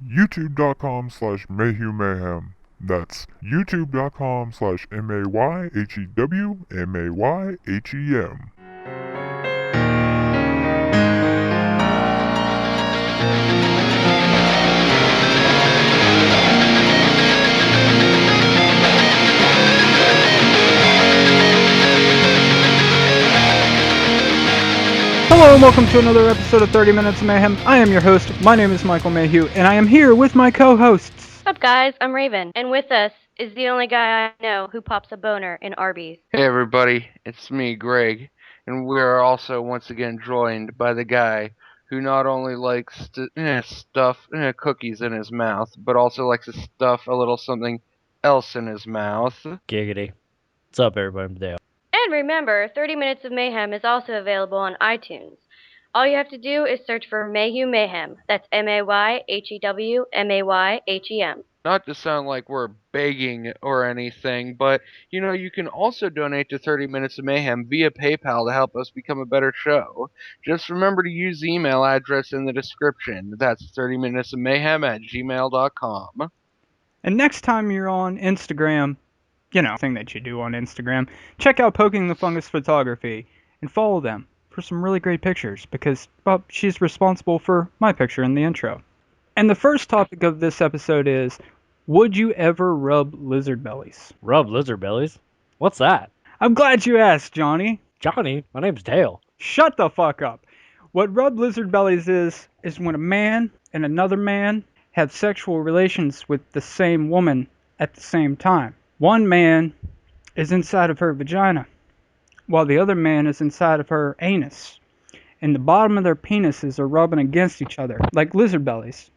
youtube.com/MayhewMayhem. That's youtube.com/MayhewMayhem. Hello and welcome to another episode of 30 Minutes of Mayhem. I am your host, my name is Michael Mayhew, and I am here with my co-hosts. What's up, guys? I'm Raven, and with us is the only guy I know who pops a boner in Arby's. Hey everybody, it's me, Greg, and we're also once again joined by the guy who not only likes to stuff cookies in his mouth, but also likes to stuff a little something else in his mouth. Giggity. What's up, everybody? I'm Dale. And remember, 30 Minutes of Mayhem is also available on iTunes. All you have to do is search for MayhewMayhem. That's MayhewMayhem. Not to sound like we're begging or anything, but you can also donate to 30 Minutes of Mayhem via PayPal to help us become a better show. Just remember to use the email address in the description. That's 30minutesofmayhem@gmail.com. And next time you're on Instagram, thing that you do on Instagram, check out Poking the Fungus Photography and follow them for some really great pictures because, well, she's responsible for my picture in the intro. And the first topic of this episode is, would you ever rub lizard bellies? Rub lizard bellies? What's that? I'm glad you asked, Johnny. Johnny, my name's Dale. Shut the fuck up. What rub lizard bellies is when a man and another man have sexual relations with the same woman at the same time. One man is inside of her vagina, while the other man is inside of her anus. And the bottom of their penises are rubbing against each other, like lizard bellies,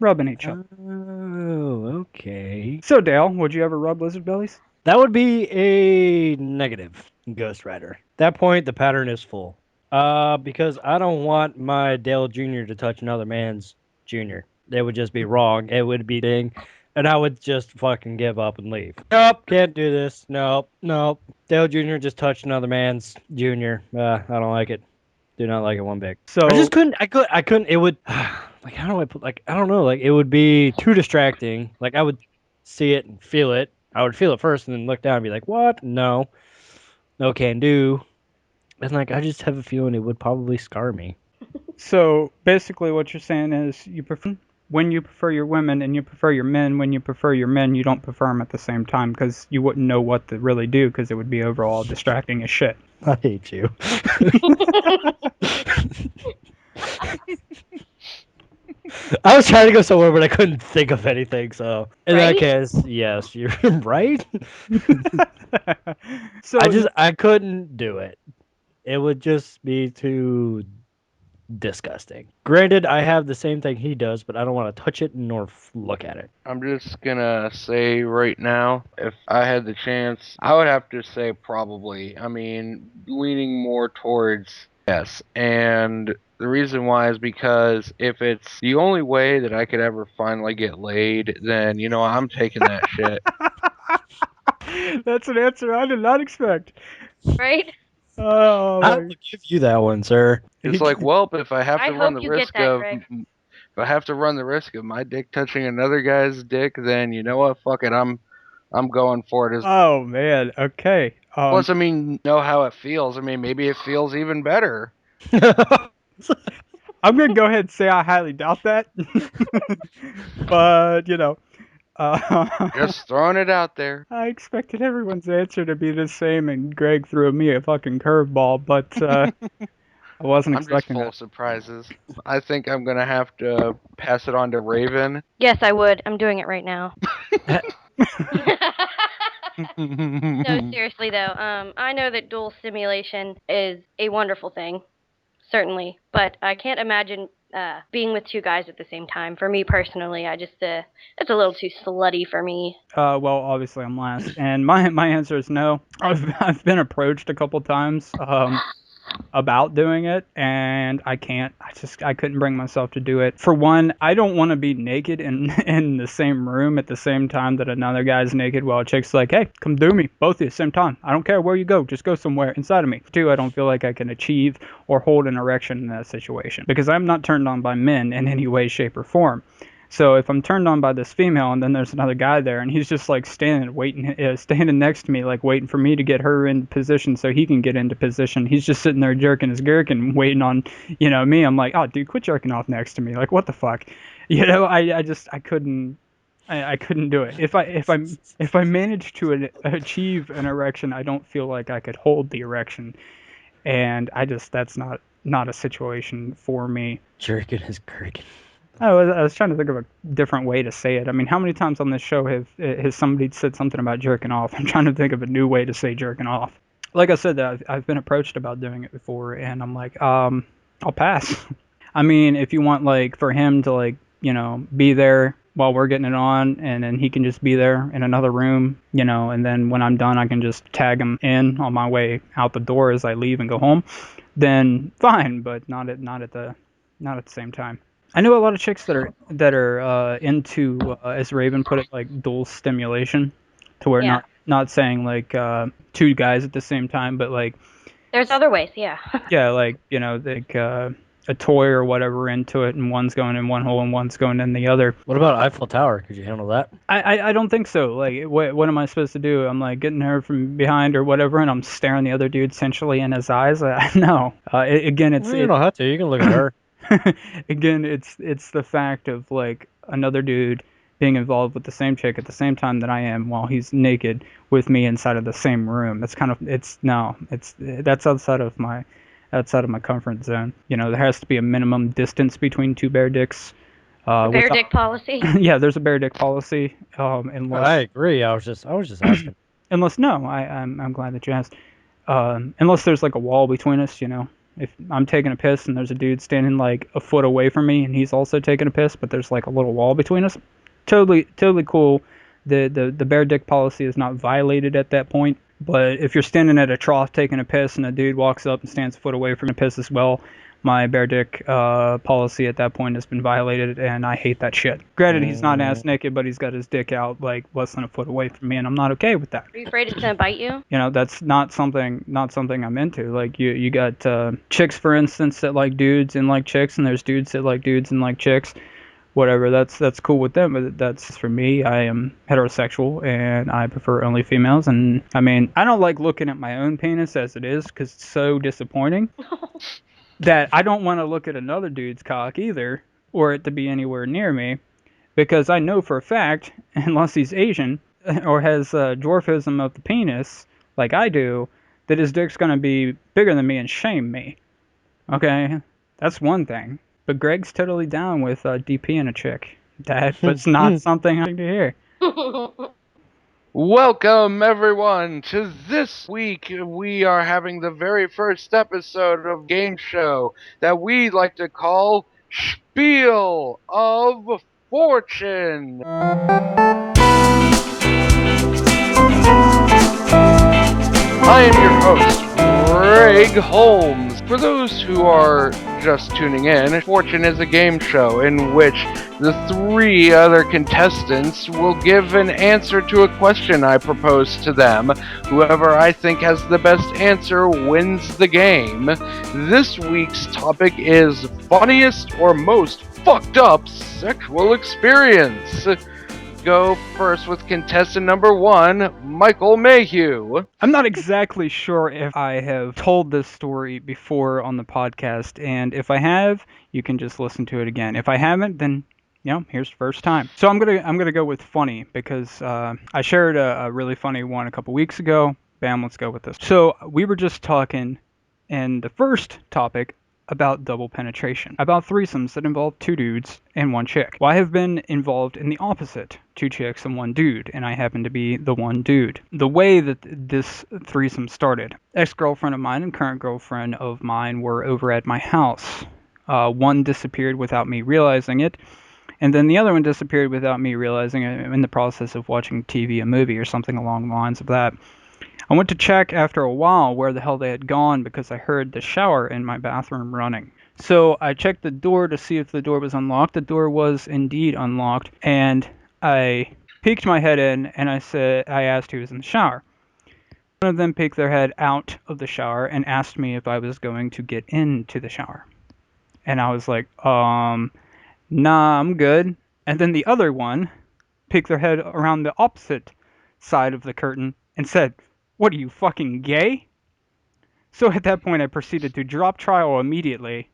rubbing each other. Oh, okay. So, Dale, would you ever rub lizard bellies? That would be a negative, Ghost Rider. At that point, the pattern is full. Because I don't want my Dale Jr. to touch another man's Jr. That would just be wrong. It would be ding. And I would just fucking give up and leave. Nope, can't do this. Nope. Dale Jr. just touched another man's Junior. I don't like it. Do not like it one bit. So I just couldn't. I couldn't. It would. Like, how do I put? Like, I don't know. Like, it would be too distracting. Like, I would see it and feel it. I would feel it first and then look down and be like, what? No can do. And like, I just have a feeling it would probably scar me. So basically, what you're saying is you prefer when you prefer your women and you prefer your men. When you prefer your men, you don't prefer them at the same time because you wouldn't know what to really do because it would be overall distracting as shit. I hate you. I was trying to go somewhere, but I couldn't think of anything. So in that case, yes, you're right. So I couldn't do it. It would just be too disgusting. Granted, I have the same thing he does, but I don't want to touch it nor look at it. I'm just gonna say right now, if I had the chance, I would have to say probably. I mean, leaning more towards yes. And the reason why is because if it's the only way that I could ever finally get laid, then, I'm taking that shit. That's an answer I did not expect. Right? Oh, I will give you that one, sir. It's like, well, if I have to I run hope the you risk get that, of Greg. if I have to run the risk of my dick touching another guy's dick, then you know what? Fuck it. I'm going for it. Oh man. Okay. Plus, I mean, know how it feels. I mean, maybe it feels even better. I'm gonna go ahead and say I highly doubt that, but Just throwing it out there. I expected everyone's answer to be the same, and Greg threw me a fucking curveball, but I wasn't I'm just expecting full that. of surprises. I think I'm gonna have to pass it on to Raven. Yes, I would. I'm doing it right now. No, seriously, though. I know that dual stimulation is a wonderful thing, certainly, but I can't imagine being with two guys at the same time. For me personally, it's a little too slutty for me. Well, obviously I'm last, and my answer is no. I've been approached a couple times about doing it, and I can't. I couldn't bring myself to do it. For one, I don't want to be naked in the same room at the same time that another guy's naked while a chick's like, hey, come do me, both of you at the same time. I don't care where you go, just go somewhere inside of me. Two, I don't feel like I can achieve or hold an erection in that situation because I'm not turned on by men in any way, shape, or form. So if I'm turned on by this female and then there's another guy there and he's just like standing next to me, like waiting for me to get her in position so he can get into position. He's just sitting there jerking his gherkin, waiting on, me. I'm like, oh, dude, quit jerking off next to me. Like, what the fuck? I couldn't. I couldn't do it. If I managed to achieve an erection, I don't feel like I could hold the erection, and that's not a situation for me. Jerking his gherkin. I was trying to think of a different way to say it. I mean, how many times on this show has somebody said something about jerking off? I'm trying to think of a new way to say jerking off. Like I said, I've been approached about doing it before, and I'm like, I'll pass. I mean, if you want, like, for him to, like, be there while we're getting it on, and then he can just be there in another room, and then when I'm done, I can just tag him in on my way out the door as I leave and go home, then fine, but not at the same time. I know a lot of chicks that are into, as Raven put it, like dual stimulation, to where Yeah. not saying like two guys at the same time, but like There's other ways, yeah. yeah, like like a toy or whatever into it, and one's going in one hole and one's going in the other. What about Eiffel Tower? Could you handle that? I don't think so. Like, what am I supposed to do? I'm like getting her from behind or whatever, and I'm staring the other dude sensually in his eyes. No. Again, it's Well, you don't have to. You can look at her. again, it's the fact of like another dude being involved with the same chick at the same time that I am while he's naked with me inside of the same room. That's that's outside of my comfort zone. There has to be a minimum distance between two bear dicks. Bear dick policy. Yeah, there's a bear dick policy. Unless I agree. I was just asking. unless no, I'm glad that you asked. Unless there's like a wall between us, If I'm taking a piss and there's a dude standing like a foot away from me and he's also taking a piss, but there's like a little wall between us, totally cool. The bear dick policy is not violated at that point. But if you're standing at a trough taking a piss and a dude walks up and stands a foot away from a piss as well, my bear dick policy at that point has been violated, and I hate that shit. Granted, he's not ass naked, but he's got his dick out like less than a foot away from me, and I'm not okay with that. Are you afraid it's gonna bite you? That's not something I'm into. Like you got chicks, for instance, that like dudes and like chicks, and there's dudes that like dudes and like chicks. Whatever, that's cool with them, but that's for me. I am heterosexual and I prefer only females, and I mean, I don't like looking at my own penis as it is because it's so disappointing that I don't want to look at another dude's cock either, or it to be anywhere near me, because I know for a fact, unless he's Asian or has dwarfism of the penis like I do, that his dick's gonna be bigger than me and shame me. Okay, that's one thing. But Greg's totally down with DP and a chick. That's not something I like to hear. Welcome, everyone, to this week. We are having the very first episode of Game Show that we like to call Spiel of Fortune. I am your host, Greg Holmes. For those who are just tuning in, Fortune is a game show in which the three other contestants will give an answer to a question I propose to them. Whoever I think has the best answer wins the game. This week's topic is funniest or most fucked up sexual experience. Go first with contestant number 1, Michael Mayhew. I'm not exactly sure if I have told this story before on the podcast, and if I have, you can just listen to it again. If I haven't, then here's the first time. So I'm gonna go with funny because I shared a really funny one a couple weeks ago. Bam, let's go with this. So we were just talking in the first topic about double penetration, about threesomes that involve two dudes and one chick. Well, I have been involved in the opposite, two chicks and one dude, and I happen to be the one dude. The way that this threesome started, ex-girlfriend of mine and current girlfriend of mine were over at my house. One disappeared without me realizing it, and then the other one disappeared without me realizing it in the process of watching TV, a movie, or something along the lines of that. I went to check after a while where the hell they had gone because I heard the shower in my bathroom running. So I checked the door to see if the door was unlocked. The door was indeed unlocked, and I peeked my head in and I asked who was in the shower. One of them peeked their head out of the shower and asked me if I was going to get into the shower. And I was like, nah, I'm good. And then the other one peeked their head around the opposite side of the curtain and said, "What are you, fucking gay?" So at that point, I proceeded to drop trial immediately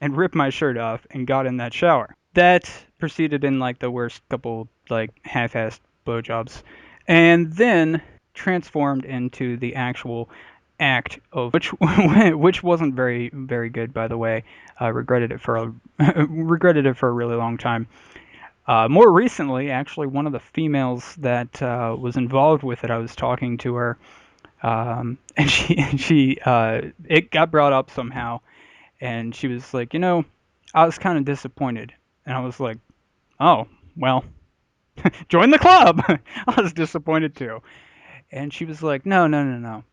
and rip my shirt off and got in that shower. That proceeded in like the worst couple like half-assed blowjobs, and then transformed into the actual act of which wasn't very good, by the way. I regretted it for a really long time. More recently, actually, one of the females that was involved with it, I was talking to her, and it got brought up somehow, and she was like, I was kind of disappointed, and I was like, oh, well, join the club. I was disappointed too, and she was like, no, no, no, no.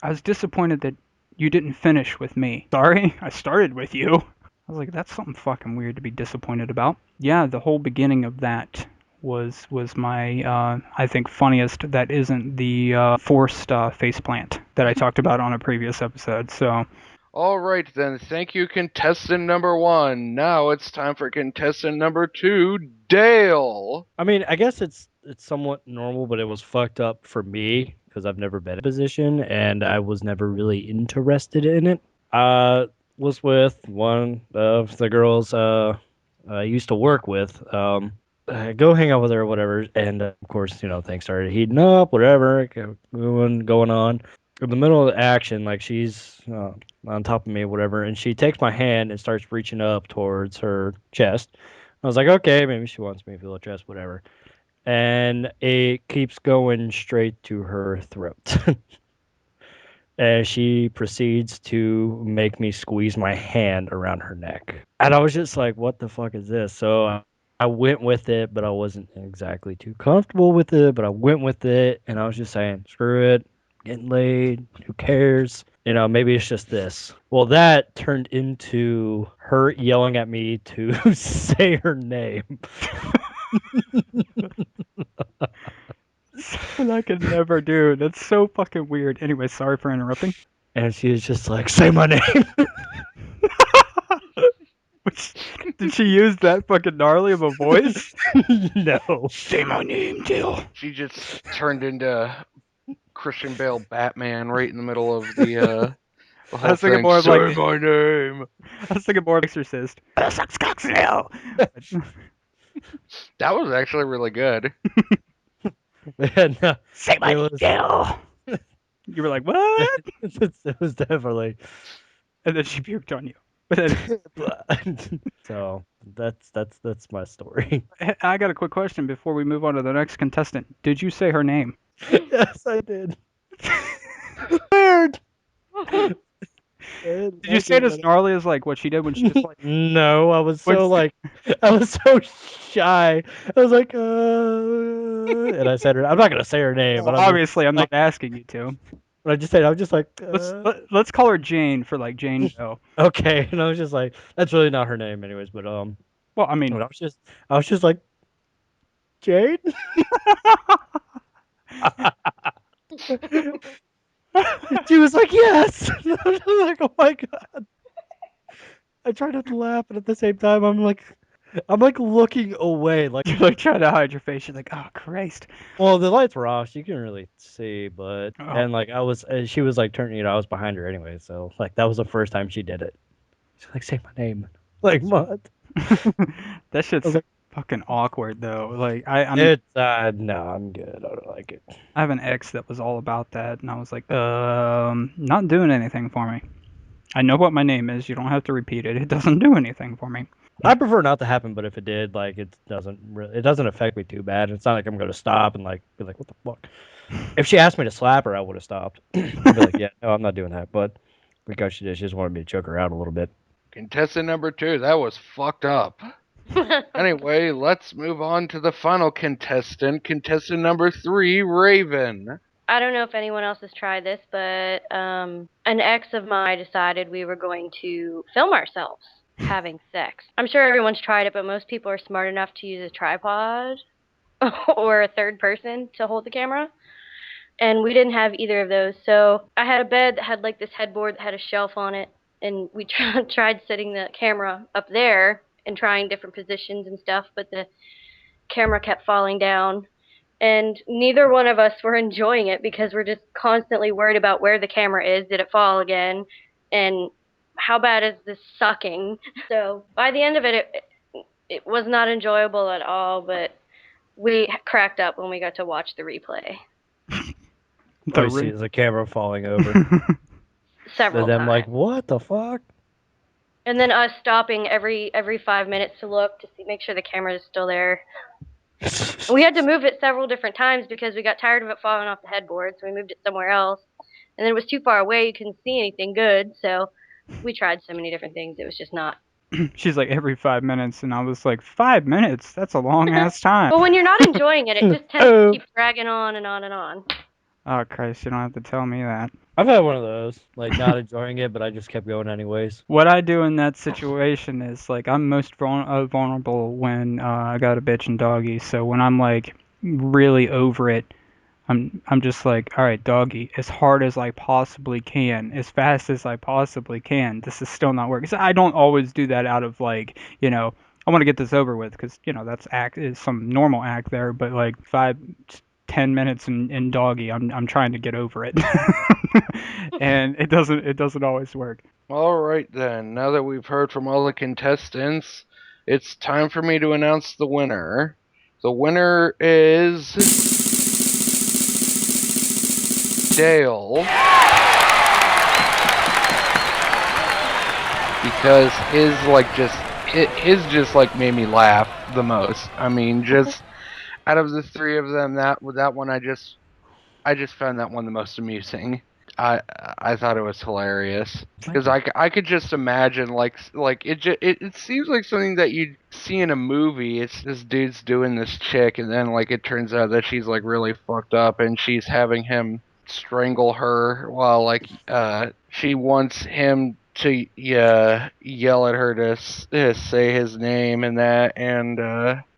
I was disappointed that you didn't finish with me. Sorry, I started with you. I was like, that's something fucking weird to be disappointed about. Yeah, the whole beginning of that was my I think funniest. That isn't the forced faceplant that I talked about on a previous episode. So All right, then. Thank you, contestant number 1. Now it's time for contestant number 2, Dale. I mean, I guess it's somewhat normal, but it was fucked up for me because I've never been in a position and I was never really interested in it. I was with one of the girls I used to work with. Go hang out with her or whatever, and of course, things started heating up, whatever, going on. In the middle of the action, like she's on top of me, whatever, and she takes my hand and starts reaching up towards her chest. I was like, okay, maybe she wants me to feel her chest, whatever. And it keeps going straight to her throat. And she proceeds to make me squeeze my hand around her neck. And I was just like, what the fuck is this? So I went with it, but I wasn't exactly too comfortable with it, but I went with it, and I was just saying, screw it, getting laid, who cares? Maybe it's just this. Well, that turned into her yelling at me to say her name. something I could never do. That's so fucking weird. Anyway, sorry for interrupting. And she was just like, say my name. Did she use that fucking gnarly of a voice? No. Say my name, Dale. She just turned into Christian Bale Batman right in the middle of the whole was thinking thing. more of Say like- my name. I was thinking more of Exorcist. Sucks cocks in hell. That was actually really good. No, Say my it name, was- Dale. You were like, what? it was definitely. And then she puked on you. But then, So that's my story. I got a quick question before we move on to the next contestant. Did you say her name? Yes, I did. Weird. Did you say it as gnarly as like what she did when she just like? No, I was so What's- I was so shy. I was like, and I said her. I'm not gonna say her name, but Obviously, I'm not asking you to. I just said I was just like, Let's call her Jane for like Jane Doe. okay, and I was just like, that's really not her name, anyways. But Well, I mean, I was just like, Jade. She was like, yes. And I was like, oh my god. I tried not to laugh, but at the same time, I'm like looking away, like. you're like trying to hide your face. You're like, oh Christ. Well, the lights were off, so you couldn't really see, but Oh. and like she was like turning, I was behind her anyway, so like that was the first time she did it. She's like, say my name, like what? That shit's Okay. fucking awkward though. Like I'm It's no, I'm good. I don't like it. I have an ex that was all about that, and I was like, not doing anything for me. I know what my name is. You don't have to repeat it. It doesn't do anything for me. I prefer not to happen, but if it did, like it doesn't affect me too bad. It's not like I'm gonna stop and like be like, what the fuck? If she asked me to slap her, I would have stopped. I'd be like, yeah, no, I'm not doing that. But because she just wanted me to choke her out a little bit. Contestant number 2, that was fucked up. Anyway, let's move on to the final contestant. Contestant number 3, Raven. I don't know if anyone else has tried this, but an ex of mine decided we were going to film ourselves having sex. I'm sure everyone's tried it, but most people are smart enough to use a tripod or a third person to hold the camera. And we didn't have either of those. So I had a bed that had like this headboard that had a shelf on it. And we tried setting the camera up there. and trying different positions and stuff, but the camera kept falling down. And neither one of us were enjoying it because we're just constantly worried about where the camera is. Did it fall again? And how bad is this sucking? So by the end of it, it was not enjoyable at all, but we cracked up when we got to watch the replay I see the camera falling over. several And then I'm times. like, what the fuck? And then us stopping every 5 minutes to look to see, make sure the camera is still there. We had to move it several different times because we got tired of it falling off the headboard, so we moved it somewhere else. And then it was too far away, you couldn't see anything good, so we tried so many different things, it was just not. She's like, every 5 minutes, and I was like, 5 minutes? That's a long ass time. But when you're not enjoying it, it just tends to keep dragging on and on and on. Oh, Christ, you don't have to tell me that. I've had one of those, like not enjoying it, but I just kept going anyways. What I do in that situation is, like, I'm most vulnerable when I got a bitch and doggy. So when I'm, like, really over it, I'm just like, all right, doggy, as hard as I possibly can, as fast as I possibly can. This is still not working. So I don't always do that out of, like, you know, I want to get this over with because, you know, that's is some normal act there. But, like, 10 minutes in doggy, I'm trying to get over it. And it doesn't always work. All right then. Now that we've heard from all the contestants, it's time for me to announce the winner. The winner is Dale. Because his just made me laugh the most. I mean, just out of the three of them, that one I just found that one the most amusing. I thought it was hilarious because I could just imagine it seems like something that you'd see in a movie. It's this dude's doing this chick, and then it turns out that she's really fucked up, and she's having him strangle her while she wants him to yell at her to say his name and that, and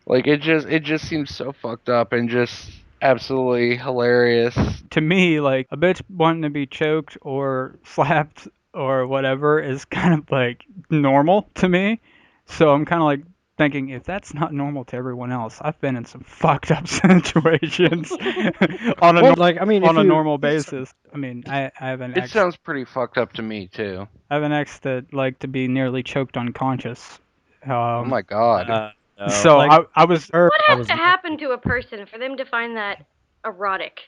it just seems so fucked up and just absolutely hilarious. To me, like, a bitch wanting to be choked or slapped or whatever is kind of like normal to me. So I'm kind of like thinking, if that's not normal to everyone else, I've been in some fucked up situations on a normal basis. I mean, I have an ex. It sounds pretty fucked up to me too. I have an ex that liked to be nearly choked unconscious. Oh my god. So I was. What has to happen to a person for them to find that erotic?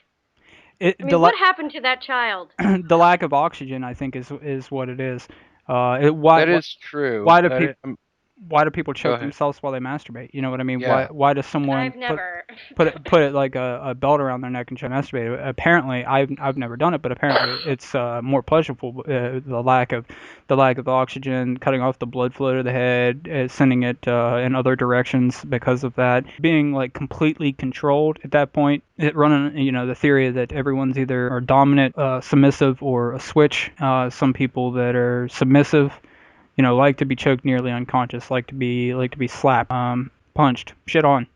What happened to that child? The lack of oxygen, I think, is what it is. That is true. Why do people choke themselves while they masturbate? You know what I mean? Yeah. Why does someone I've never put it like a belt around their neck and try to masturbate? Apparently, I've never done it, but apparently it's more pleasurable. The lack of oxygen, cutting off the blood flow to the head, sending it in other directions because of that. Being like completely controlled at that point, it running the theory that everyone's either are dominant, submissive, or a switch. Some people that are submissive, like to be choked nearly unconscious, like to be slapped, punched, shit on.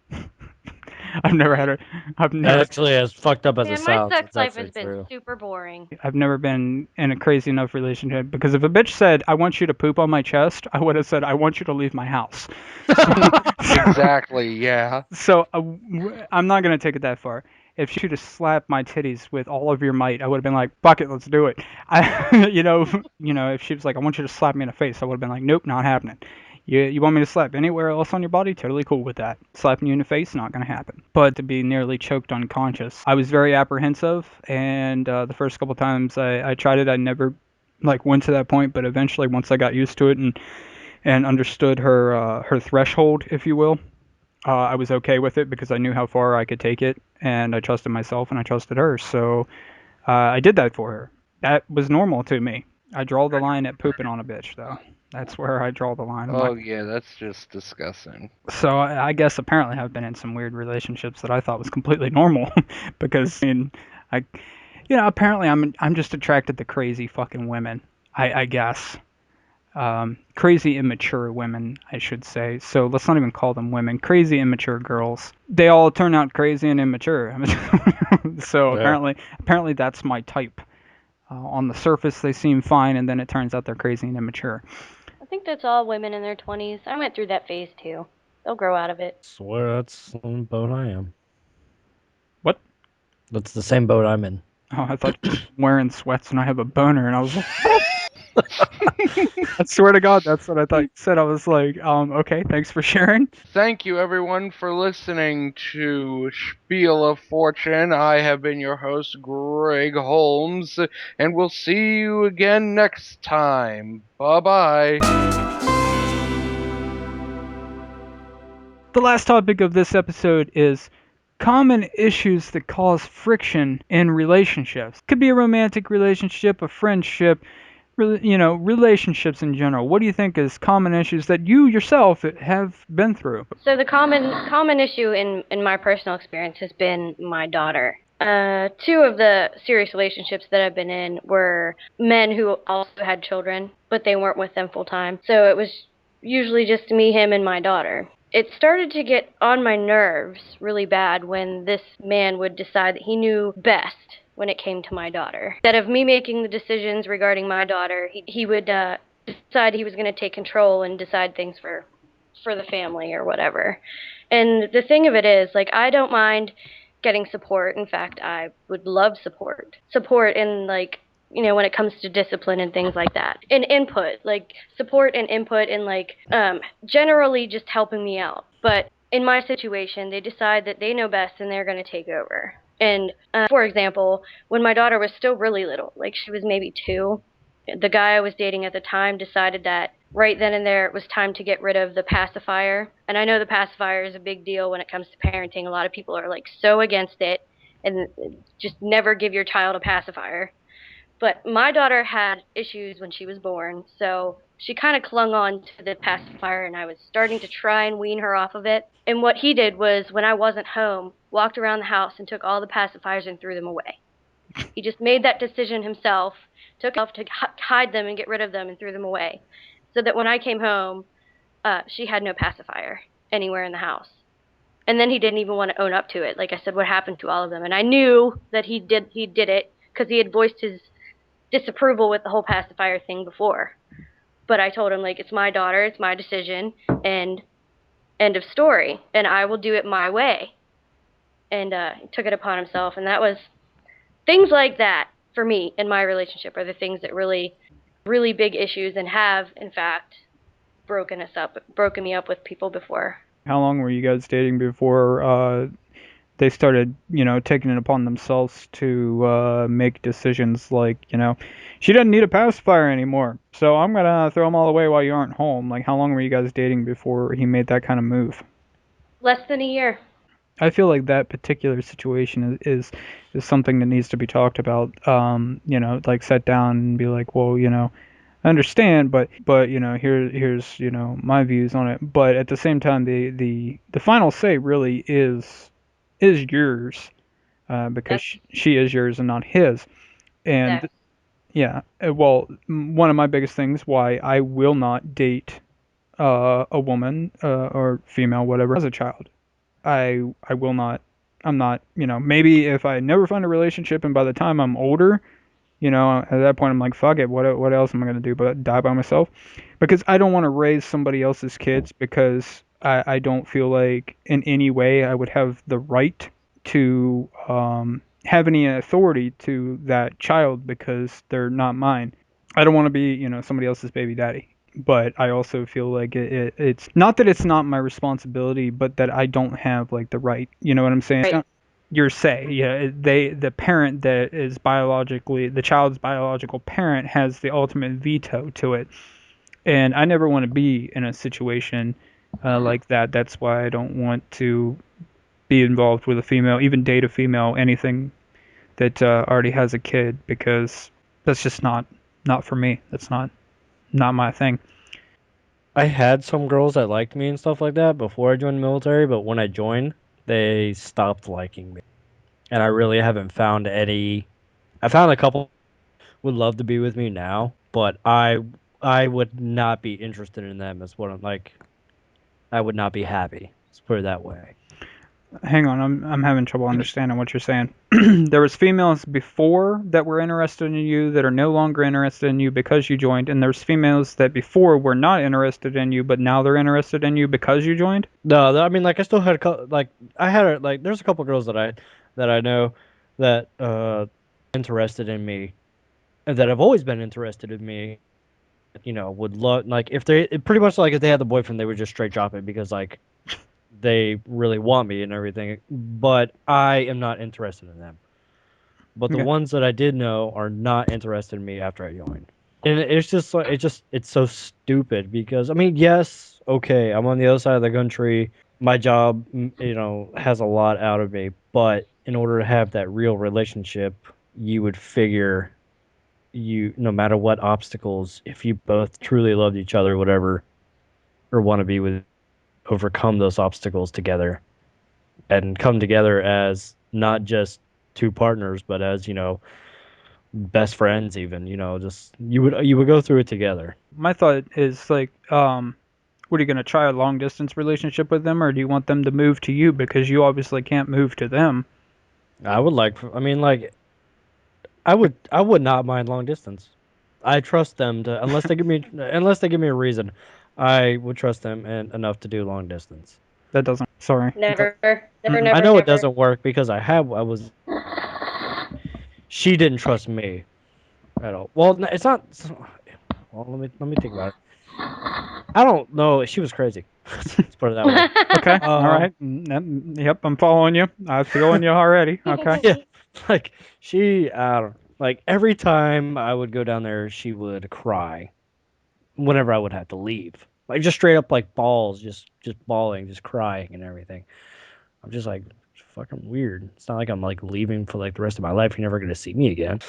I've never had actually, as fucked up as it sounds, my sex life has been super boring. I've never been in a crazy enough relationship because if a bitch said, "I want you to poop on my chest," I would have said, "I want you to leave my house." Exactly, yeah. So I'm not gonna take it that far. If she would have slapped my titties with all of your might, I would have been like, "Fuck it, let's do it." If she was like, "I want you to slap me in the face," I would have been like, "Nope, not happening." You want me to slap anywhere else on your body? Totally cool with that. Slapping you in the face, not gonna happen. But to be nearly choked unconscious, I was very apprehensive, and the first couple times I tried it, I never went to that point. But eventually, once I got used to it and understood her threshold, if you will, I was okay with it because I knew how far I could take it, and I trusted myself and I trusted her. So I did that for her. That was normal to me. I draw the line at pooping on a bitch, though. That's where I draw the line. Oh, yeah, that's just disgusting. So I guess apparently I've been in some weird relationships that I thought was completely normal because, apparently I'm just attracted to crazy fucking women, I guess. Crazy immature women, I should say. So let's not even call them women. Crazy immature girls. They all turn out crazy and immature. So yeah. Apparently that's my type. On the surface they seem fine, and then it turns out they're crazy and immature. think that's all women in their 20s. I went through that phase too. They'll grow out of it. Swear that's the boat I am. What? That's the same boat I'm in. Oh, I thought you were wearing sweats and I have a boner, and I was like, I swear to God, that's what I thought you said. I was like, okay, thanks for sharing. Thank you, everyone, for listening to Spiel of Fortune. I have been your host, Greg Holmes, and we'll see you again next time. Bye-bye. The last topic of this episode is common issues that cause friction in relationships. Could be a romantic relationship, a friendship, relationships in general. What do you think is common issues that you yourself have been through? So the common issue in my personal experience has been my daughter. Two of the serious relationships that I've been in were men who also had children, but they weren't with them full time. So it was usually just me, him, and my daughter. It started to get on my nerves really bad when this man would decide that he knew best when it came to my daughter. Instead of me making the decisions regarding my daughter, he would decide he was going to take control and decide things for the family or whatever. And the thing of it is, like, I don't mind getting support. In fact, I would love support. Support in, like, when it comes to discipline and things like that. And input, like support and input and generally just helping me out. But in my situation, they decide that they know best and they're going to take over. And for example, when my daughter was still really little, like she was maybe 2, the guy I was dating at the time decided that right then and there it was time to get rid of the pacifier. And I know the pacifier is a big deal when it comes to parenting. A lot of people are like so against it and just never give your child a pacifier. But my daughter had issues when she was born, so she kind of clung on to the pacifier, and I was starting to try and wean her off of it. And what he did was, when I wasn't home, walked around the house and took all the pacifiers and threw them away. He just made that decision himself, took off to hide them and get rid of them and threw them away, so that when I came home, she had no pacifier anywhere in the house. And then he didn't even want to own up to it. Like I said, what happened to all of them? And I knew that he did it because he had voiced his disapproval with the whole pacifier thing before. But I told him, like, it's my daughter, it's my decision, and end of story. And I will do it my way. And he took it upon himself. And that was things like that for me in my relationship are the things that really, really big issues and have, in fact, broken me up with people before. How long were you guys dating before they started, taking it upon themselves to make decisions like, she doesn't need a pacifier anymore, so I'm going to throw them all away while you aren't home? Like, how long were you guys dating before he made that kind of move? Less than a year. I feel like that particular situation is something that needs to be talked about. Like sit down and be like, well, I understand, but here's my views on it. But at the same time, the final say really is yours, because she is yours and not his. And Exactly. yeah, well, one of my biggest things why I will not date a woman or female, whatever, as a child. I will not. I'm not. Maybe if I never find a relationship and by the time I'm older, at that point I'm like, fuck it. What else am I gonna do but die by myself? Because I don't want to raise somebody else's kids, because I don't feel like in any way I would have the right to have any authority to that child because they're not mine. I don't want to be, somebody else's baby daddy. But I also feel like it's not that it's not my responsibility, but that I don't have like the right. You know what I'm saying? Right. Your say, yeah. The parent that is biologically the child's biological parent has the ultimate veto to it, and I never want to be in a situation like that. That's why I don't want to be involved with a female, even date a female, anything that already has a kid, because that's just not for me. That's not my thing. I had some girls that liked me and stuff like that before I joined the military, but when I joined, they stopped liking me. And I really haven't found any. I found a couple would love to be with me now, but I would not be interested in them as what I'm like. I would not be happy. Let's put it that way. Hang on, I'm having trouble understanding what you're saying. There was females before that were interested in you that are no longer interested in you because you joined, and there's females that before were not interested in you, but now they're interested in you because you joined. No, I mean, like, I still had there's a couple girls that I know that interested in me, and that have always been interested in me. You know, would love, like, if they pretty much, like, if they had the boyfriend, they would just straight drop it because, like, they really want me and everything. But I am not interested in them. But the Okay. ones that I did know are not interested in me after I joined. And it's just like, it's so stupid because, I mean, yes, okay, I'm on the other side of the country. My job, you know, has a lot out of me, but in order to have that real relationship, you would figure, no matter what obstacles, if you both truly loved each other, whatever, or want to be with, overcome those obstacles together and come together as not just two partners, but as, you know, best friends even, you know, just you would go through it together. My thought is like, what are you gonna try a long distance relationship with them, or do you want them to move to you because you obviously can't move to them? I would like, I mean, like, I would not mind long distance. I trust them to, unless they give me a reason, I would trust them enough to do long distance. That doesn't. Sorry. Never, never, Mm-mm. never, I know it never. doesn't work because she didn't trust me at all. Well, it's not. Well, let me think about it. I don't know. She was crazy. Let's put it that way. Okay. All Um, right. Yep. I'm following you. I'm feeling you already. Okay. yeah, like she, I don't like every time I would go down there, she would cry. Whenever I would have to leave, like just straight up like balls, just bawling, just crying and everything. I'm just like, it's fucking weird. It's not like I'm like leaving for like the rest of my life. You're never gonna see me again.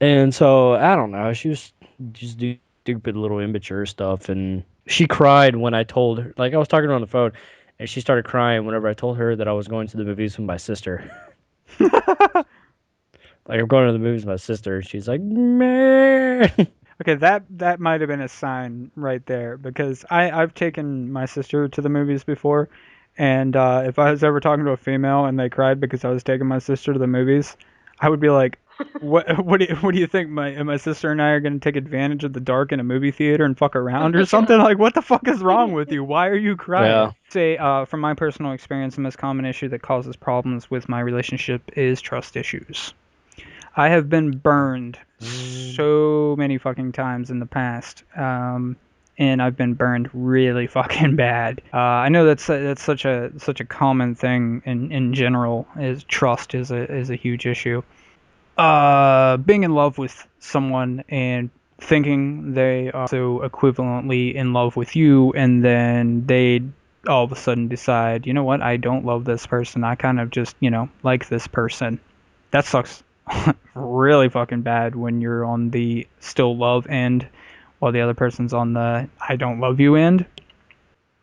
And so I don't know. She was just do stupid little immature stuff, and she cried when I told her. Like I was talking to her on the phone, and she started crying whenever I told her that I was going to the movies with my sister. Like I'm going to the movies with my sister. She's like, man. Okay, that might have been a sign right there because I've taken my sister to the movies before, and if I was ever talking to a female and they cried because I was taking my sister to the movies, I would be like, what do you think my sister and I are gonna take advantage of the dark in a movie theater and fuck around Oh or my something? God. Like, what the fuck is wrong with you? Why are you crying? Yeah. Say, from my personal experience, the most common issue that causes problems with my relationship is trust issues. I have been burned so many fucking times in the past, and I've been burned really fucking bad. I know that's such a common thing in general. Is trust is a huge issue. Being in love with someone and thinking they are so equivalently in love with you, and then they all of a sudden decide, you know what, I don't love this person. I kind of just, like this person. That sucks really fucking bad when you're on the still love end while the other person's on the I don't love you end.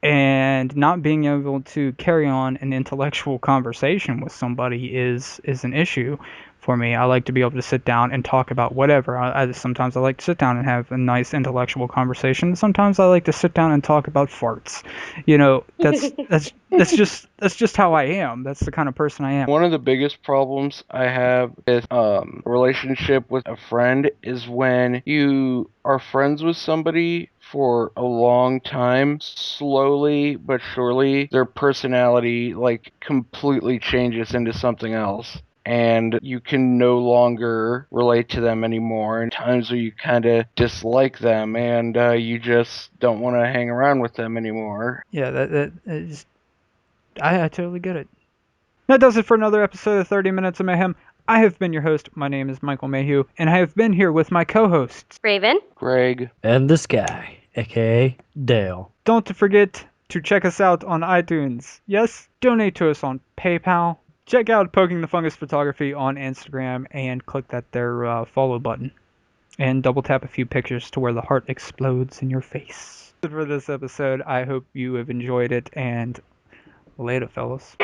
And not being able to carry on an intellectual conversation with somebody is an issue for me. I like to be able to sit down and talk about whatever. Sometimes I like to sit down and have a nice intellectual conversation. Sometimes I like to sit down and talk about farts. That's just how I am. That's the kind of person I am. One of the biggest problems I have with a relationship with a friend is when you are friends with somebody for a long time, slowly but surely their personality like completely changes into something else. And you can no longer relate to them anymore. And times where you kind of dislike them, and you just don't want to hang around with them anymore. Yeah, that is, I totally get it. That does it for another episode of 30 Minutes of Mayhem. I have been your host. My name is Michael Mayhew, and I have been here with my co-hosts. Raven. Greg. And this guy, aka Dale. Don't forget to check us out on iTunes. Yes, donate to us on PayPal. Check out Poking the Fungus Photography on Instagram and click that there follow button. And double tap a few pictures to where the heart explodes in your face. For this episode, I hope you have enjoyed it, and later, fellas.